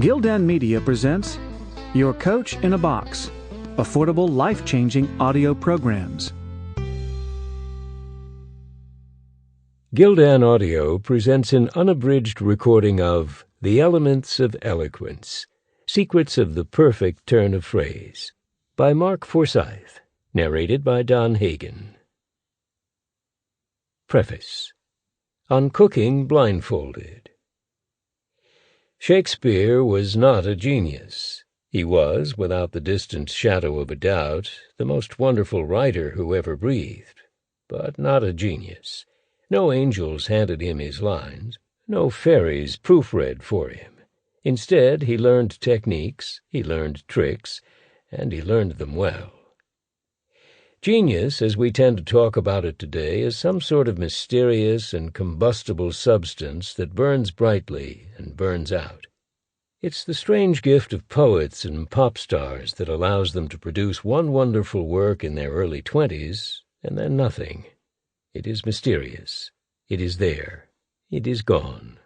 Gildan Media presents Your Coach in a Box, affordable, life-changing audio programs. Gildan Audio presents an unabridged recording of The Elements of Eloquence, Secrets of the Perfect Turn of Phrase, by Mark Forsyth, narrated by Don Hagen. Preface. On Cooking Blindfolded. Shakespeare was not a genius. He was, without the distant shadow of a doubt, the most wonderful writer who ever breathed, but not a genius. No angels handed him his lines, no fairies proofread for him. Instead, he learned techniques, he learned tricks, and he learned them well. Genius, as we tend to talk about it today, is some sort of mysterious and combustible substance that burns brightly and burns out. It's the strange gift of poets and pop stars that allows them to produce one wonderful work in their early 20s, and then nothing. It is mysterious. It is there. It is gone.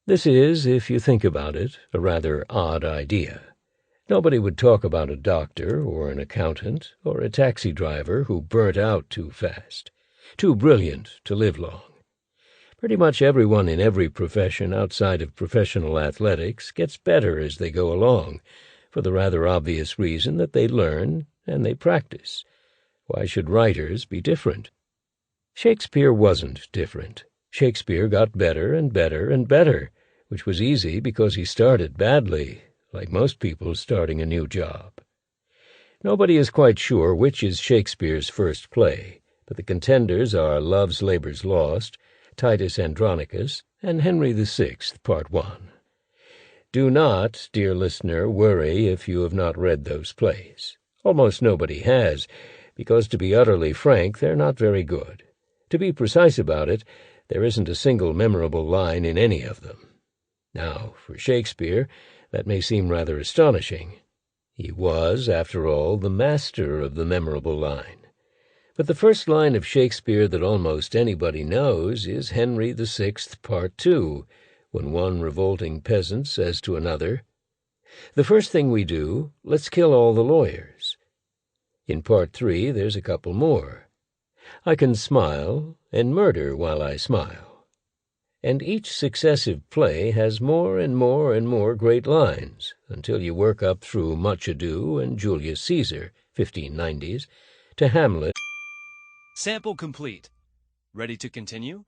This is, if you think about it, a rather odd idea. Nobody would talk about a doctor or an accountant or a taxi driver who burnt out too fast, too brilliant to live long. Pretty much everyone in every profession outside of professional athletics gets better as they go along, for the rather obvious reason that they learn and they practice. Why should writers be different? Shakespeare wasn't different. Shakespeare got better and better and better, which was easy because he started badly, like most people starting a new job. Nobody is quite sure which is Shakespeare's first play, but the contenders are Love's Labour's Lost, Titus Andronicus, and Henry VI, Part 1. Do not, dear listener, worry if you have not read those plays. Almost nobody has, because to be utterly frank, they're not very good. To be precise about it, there isn't a single memorable line in any of them. Now, for Shakespeare, that may seem rather astonishing. He was, after all, the master of the memorable line. But the first line of Shakespeare that almost anybody knows is Henry VI, Part 2, when one revolting peasant says to another, "The first thing we do, let's kill all the lawyers." In Part 3 there's a couple more. "I can smile and murder while I smile." And each successive play has more and more and more great lines, until you work up through Much Ado and Julius Caesar, 1590s, to Hamlet. Sample complete. Ready to continue?